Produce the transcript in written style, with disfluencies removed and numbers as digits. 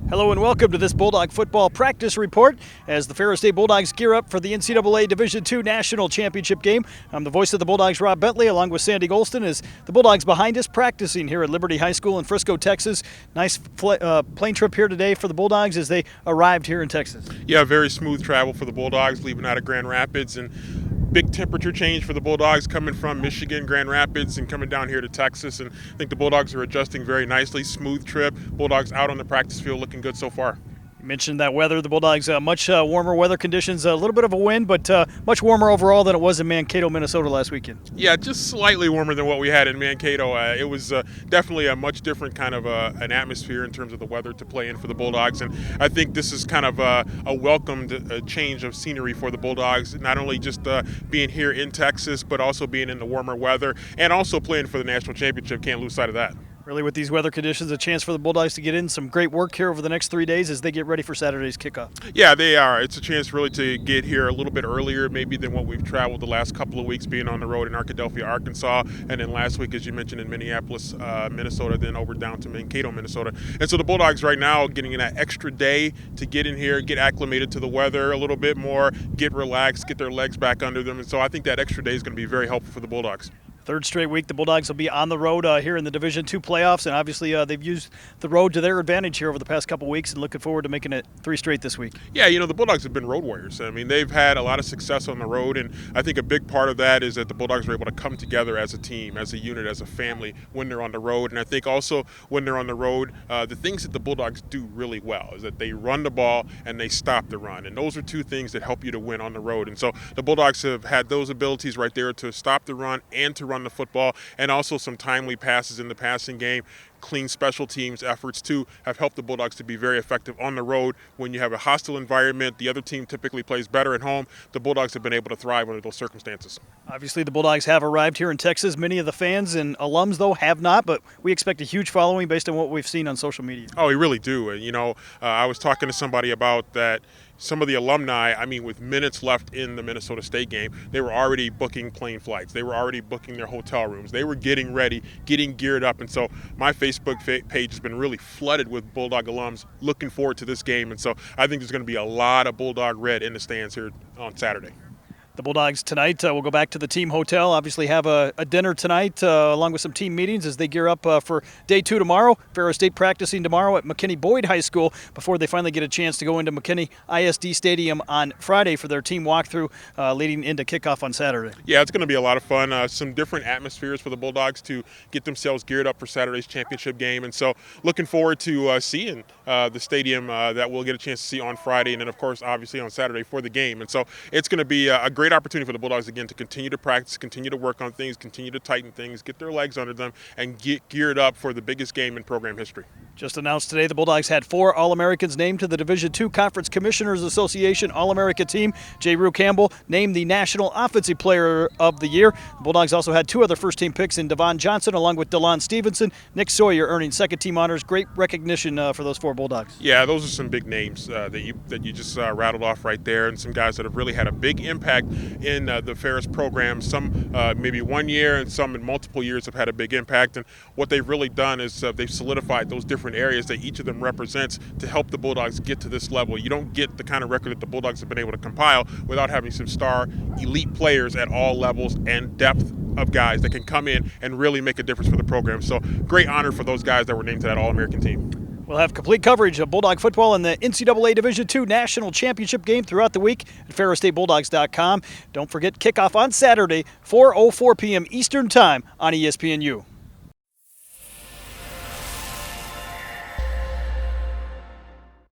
Hello and welcome to this Bulldog football practice report as the Ferris State Bulldogs gear up for the NCAA Division II National Championship game. I'm the voice of the Bulldogs, Rob Bentley, along with Sandy Golston, as the Bulldogs behind us practicing here at Liberty High School in Frisco, Texas. Nice plane trip here today for the Bulldogs as they arrived here in Texas. Yeah, very smooth travel for the Bulldogs leaving out of Grand Rapids, and big temperature change for the Bulldogs coming from Michigan, Grand Rapids, and coming down here to Texas. And I think the Bulldogs are adjusting very nicely. Smooth trip. Bulldogs out on the practice field looking good so far. You mentioned that weather. The Bulldogs, much warmer weather conditions, a little bit of a wind, but much warmer overall than it was in Mankato, Minnesota last weekend. Yeah, just slightly warmer than what we had in Mankato. It was definitely a much different kind of an atmosphere in terms of the weather to play in for the Bulldogs. And I think this is kind of a welcomed change of scenery for the Bulldogs, not only just being here in Texas, but also being in the warmer weather and also playing for the national championship. Can't lose sight of that. Really, with these weather conditions, a chance for the Bulldogs to get in some great work here over the next 3 days as they get ready for Saturday's kickoff. Yeah, they are. It's a chance really to get here a little bit earlier maybe than what we've traveled the last couple of weeks, being on the road in Arkadelphia, Arkansas, and then last week, as you mentioned, in Minneapolis, Minnesota, then over down to Mankato, Minnesota. And so the Bulldogs right now getting in that extra day to get in here, get acclimated to the weather a little bit more, get relaxed, get their legs back under them. And so I think that extra day is going to be very helpful for the Bulldogs. Third straight week, the Bulldogs will be on the road here in the Division II playoffs, and obviously they've used the road to their advantage here over the past couple weeks and looking forward to making it 3 straight this week. Yeah, the Bulldogs have been road warriors. I mean, they've had a lot of success on the road, and I think a big part of that is that the Bulldogs are able to come together as a team, as a unit, as a family when they're on the road. And I think also when they're on the road, the things that the Bulldogs do really well is that they run the ball and they stop the run. And those are two things that help you to win on the road. And so the Bulldogs have had those abilities right there to stop the run and to run the football, and also some timely passes in the passing game. Clean special teams efforts too have helped the Bulldogs to be very effective on the road. When you have a hostile environment, the other team typically plays better at home. The Bulldogs have been able to thrive under those circumstances. Obviously, the Bulldogs have arrived here in Texas. Many of the fans and alums, though, have not, but we expect a huge following based on what we've seen on social media. Oh, we really do. I was talking to somebody about that. Some of the alumni, with minutes left in the Minnesota State game, they were already booking plane flights. They were already booking their hotel rooms. They were getting ready, getting geared up. And so my Facebook page has been really flooded with Bulldog alums looking forward to this game. And so I think there's going to be a lot of Bulldog red in the stands here on Saturday. The Bulldogs tonight will go back to the team hotel, obviously have a dinner tonight along with some team meetings as they gear up for day 2 tomorrow. Ferris State practicing tomorrow at McKinney-Boyd High School before they finally get a chance to go into McKinney ISD Stadium on Friday for their team walkthrough leading into kickoff on Saturday. Yeah, it's going to be a lot of fun. Some different atmospheres for the Bulldogs to get themselves geared up for Saturday's championship game. And so looking forward to seeing the stadium that we'll get a chance to see on Friday, and then, of course, obviously on Saturday for the game. And so it's going to be a great opportunity for the Bulldogs again to continue to practice, continue to work on things, continue to tighten things, get their legs under them, and get geared up for the biggest game in program history. Just announced today, the Bulldogs had 4 All-Americans named to the Division II Conference Commissioners Association All-America team. J. Rue Campbell named the National Offensive Player of the Year. The Bulldogs also had 2 other first-team picks in Devon Johnson along with DeLon Stevenson. Nick Sawyer earning second-team honors. Great recognition for those 4 Bulldogs. Yeah, those are some big names that you just rattled off right there, and some guys that have really had a big impact in the Ferris program. Some maybe 1 year, and some in multiple years have had a big impact. And what they've really done is they've solidified those different areas that each of them represents to help the Bulldogs get to this level. You don't get the kind of record that the Bulldogs have been able to compile without having some star elite players at all levels and depth of guys that can come in and really make a difference for the program. So great honor for those guys that were named to that All-American team. We'll have complete coverage of Bulldog football in the NCAA Division II National Championship game throughout the week at ferrisstatebulldogs.com. Don't forget kickoff on Saturday, 4:04 p.m. Eastern Time on ESPNU.